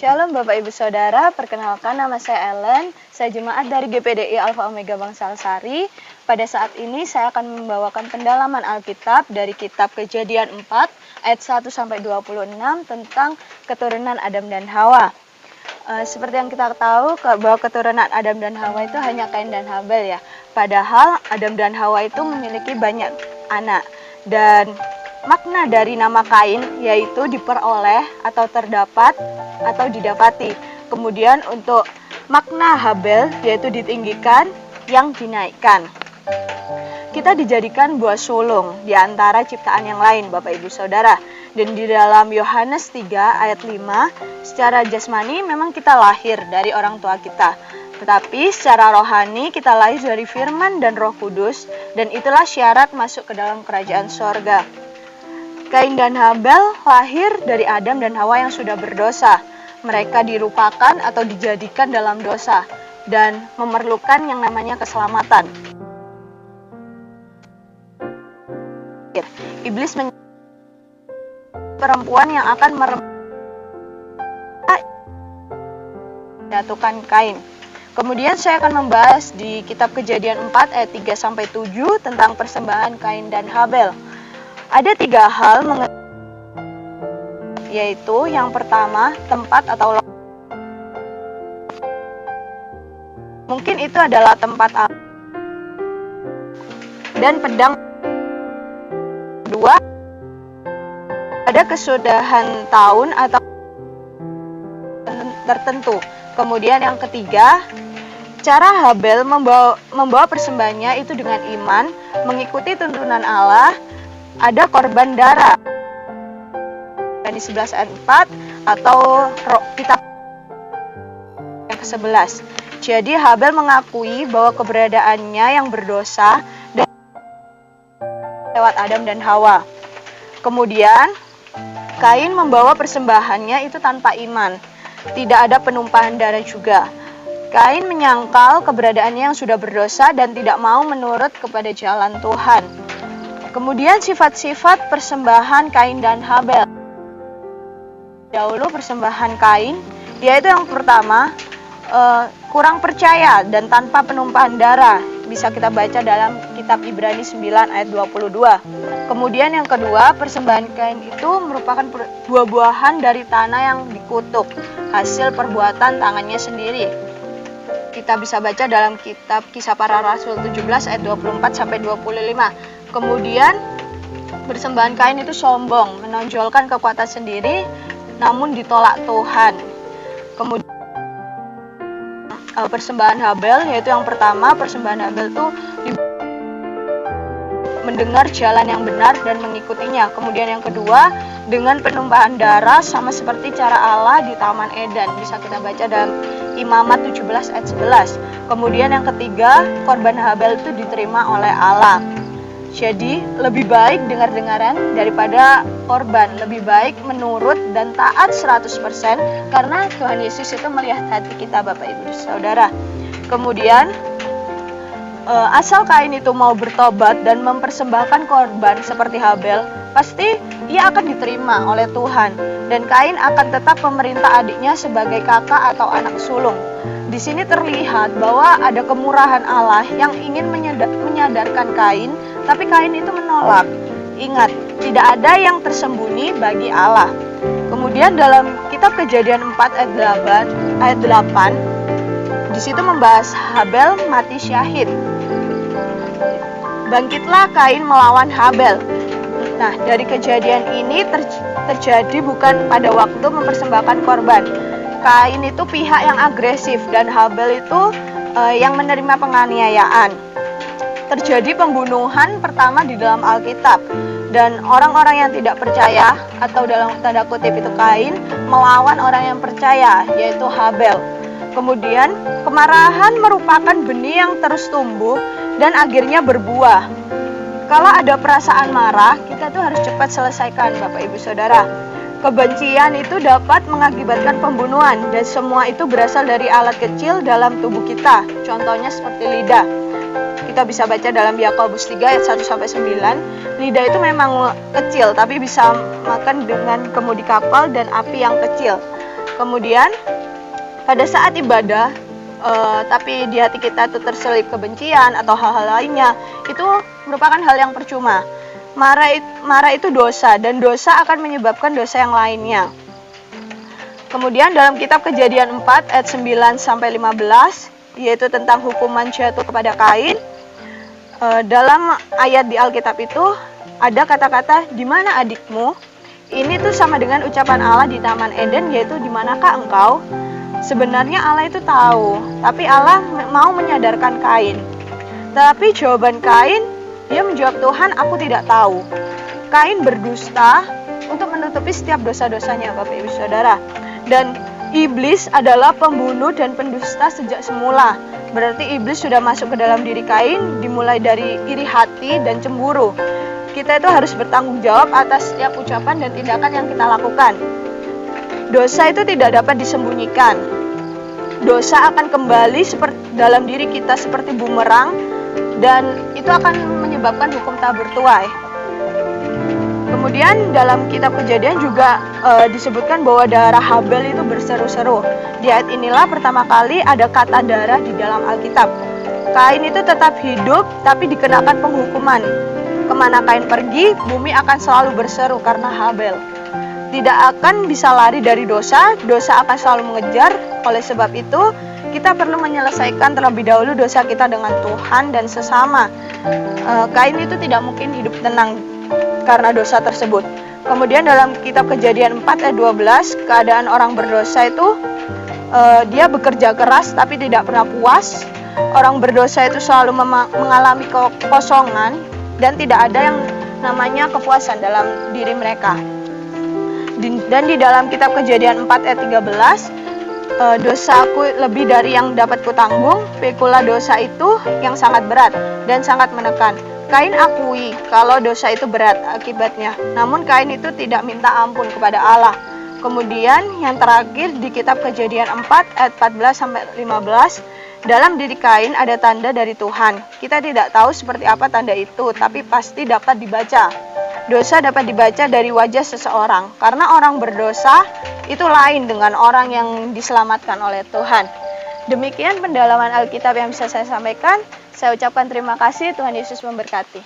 Shalom Bapak Ibu Saudara, perkenalkan nama saya Ellen, saya jemaat dari GPDI Alpha Omega Bangsal Sari. Pada saat ini saya akan membawakan pendalaman Alkitab dari kitab Kejadian 4 ayat 1-26 tentang keturunan Adam dan Hawa. Seperti yang kita tahu bahwa keturunan Adam dan Hawa itu hanya Kain dan Habel ya. Padahal Adam dan Hawa itu memiliki banyak anak, dan makna dari nama Kain yaitu diperoleh atau terdapat atau didapati. Kemudian untuk makna Habel yaitu ditinggikan, yang dinaikkan. Kita dijadikan buah sulung di antara ciptaan yang lain Bapak Ibu Saudara. Dan di dalam Yohanes 3 ayat 5, secara jasmani memang kita lahir dari orang tua kita. Tetapi secara rohani kita lahir dari firman dan Roh Kudus, dan itulah syarat masuk ke dalam kerajaan sorga. Kain dan Habel lahir dari Adam dan Hawa yang sudah berdosa. Mereka dirupakan atau dijadikan dalam dosa dan memerlukan yang namanya keselamatan. Iblis perempuan yang akan menjatuhkan Kain. Kemudian saya akan membahas di kitab Kejadian 4 ayat 3-7 tentang persembahan Kain dan Habel. Ada 3 hal yaitu yang pertama tempat atau mungkin itu adalah tempat dan pedang. Kedua, ada kesudahan tahun atau tertentu. Kemudian yang ketiga, cara Habel membawa persembahannya itu dengan iman, mengikuti tuntunan Allah, ada korban darah. Di 11 ayat 4 atau kitab yang ke-11. Jadi Habel mengakui bahwa keberadaannya yang berdosa dan lewat Adam dan Hawa. Kemudian Kain membawa persembahannya itu tanpa iman. Tidak ada penumpahan darah juga. Kain menyangkal keberadaannya yang sudah berdosa dan tidak mau menurut kepada jalan Tuhan. Kemudian sifat-sifat persembahan Kain dan Habel. Dahulu persembahan Kain, yaitu yang pertama kurang percaya dan tanpa penumpahan darah. Bisa kita baca dalam kitab Ibrani 9 ayat 22. Kemudian yang kedua, persembahan Kain itu merupakan buah-buahan dari tanah yang dikutuk, hasil perbuatan tangannya sendiri. Kita bisa baca dalam kitab Kisah Para Rasul 17 ayat 24-25. Kemudian persembahan Kain itu sombong, menonjolkan kekuatan sendiri, namun ditolak Tuhan. Kemudian persembahan Habel, yaitu yang pertama, persembahan Habel itu mendengar jalan yang benar dan mengikutinya. Kemudian yang kedua, dengan penumpahan darah sama seperti cara Allah di Taman Eden. Bisa kita baca dalam Imamat 17 ayat 11. Kemudian yang ketiga, korban Habel itu diterima oleh Allah. Jadi lebih baik dengar-dengaran daripada korban. Lebih baik menurut dan taat 100% karena Tuhan Yesus itu melihat hati kita Bapak Ibu Saudara. Kemudian asal Kain itu mau bertobat dan mempersembahkan korban seperti Habel, pasti ia akan diterima oleh Tuhan. Dan Kain akan tetap memerintah adiknya sebagai kakak atau anak sulung. Di sini terlihat bahwa ada kemurahan Allah yang ingin menyadarkan Kain, tapi Kain itu menolak. Ingat, tidak ada yang tersembunyi bagi Allah. Kemudian dalam kitab Kejadian 4 ayat 8, di situ membahas Habel mati syahid. Bangkitlah Kain melawan Habel. Nah, dari kejadian ini terjadi bukan pada waktu mempersembahkan korban. Kain itu pihak yang agresif dan Habel itu yang menerima penganiayaan. Terjadi pembunuhan pertama di dalam Alkitab, dan orang-orang yang tidak percaya atau dalam tanda kutip itu Kain melawan orang yang percaya, yaitu Habel. Kemudian kemarahan merupakan benih yang terus tumbuh dan akhirnya berbuah. Kalau ada perasaan marah, kita tuh harus cepat selesaikan Bapak Ibu Saudara. Kebencian itu dapat mengakibatkan pembunuhan, dan semua itu berasal dari alat kecil dalam tubuh kita. Contohnya seperti lidah. Kita bisa baca dalam Yakobus 3 ayat 1-9. Lidah itu memang kecil, tapi bisa makan dengan kemudi kapal dan api yang kecil. Kemudian pada saat ibadah, tapi di hati kita itu terselip kebencian atau hal-hal lainnya, itu merupakan hal yang percuma. Marah itu dosa, dan dosa akan menyebabkan dosa yang lainnya. Kemudian dalam kitab Kejadian 4 ayat 9 sampai 15, yaitu tentang hukuman jatuh kepada Kain. Dalam ayat di Alkitab itu ada kata-kata, "Di mana adikmu?" Ini tuh sama dengan ucapan Allah di Taman Eden, yaitu, "Di manakah engkau?" Sebenarnya Allah itu tahu, tapi Allah mau menyadarkan Kain. Tapi jawaban Kain, dia menjawab, "Tuhan, aku tidak tahu." Kain berdusta untuk menutupi setiap dosa-dosanya, Bapak Ibu Saudara. Dan iblis adalah pembunuh dan pendusta sejak semula. Berarti iblis sudah masuk ke dalam diri Kain, dimulai dari iri hati dan cemburu. Kita itu harus bertanggung jawab atas setiap ucapan dan tindakan yang kita lakukan. Dosa itu tidak dapat disembunyikan. Dosa akan kembali dalam diri kita seperti bumerang, dan itu akan menyebabkan hukum tabur tuai. Kemudian dalam kitab Kejadian juga disebutkan bahwa darah Habel itu berseru-seru. Di ayat inilah pertama kali ada kata darah di dalam Alkitab. Kain itu tetap hidup, tapi dikenakan penghukuman. Kemana Kain pergi, bumi akan selalu berseru karena Habel. Tidak akan bisa lari dari dosa, dosa akan selalu mengejar. Oleh sebab itu, kita perlu menyelesaikan terlebih dahulu dosa kita dengan Tuhan dan sesama. Kain itu tidak mungkin hidup tenang karena dosa tersebut. Kemudian dalam kitab Kejadian 4 ayat 12, keadaan orang berdosa itu dia bekerja keras tapi tidak pernah puas. Orang berdosa itu selalu mengalami kekosongan dan tidak ada yang namanya kepuasan dalam diri mereka. Dan di dalam kitab Kejadian 4 ayat 13, dosaku lebih dari yang dapat kutanggung, pikulah dosa itu yang sangat berat dan sangat menekan. Kain akui kalau dosa itu berat akibatnya, namun Kain itu tidak minta ampun kepada Allah. Kemudian yang terakhir di kitab Kejadian 4 ayat 14 sampai 15, dalam diri Kain ada tanda dari Tuhan. Kita tidak tahu seperti apa tanda itu, tapi pasti dapat dibaca. Dosa dapat dibaca dari wajah seseorang, karena orang berdosa itu lain dengan orang yang diselamatkan oleh Tuhan. Demikian pendalaman Alkitab yang bisa saya sampaikan. Saya ucapkan terima kasih, Tuhan Yesus memberkati.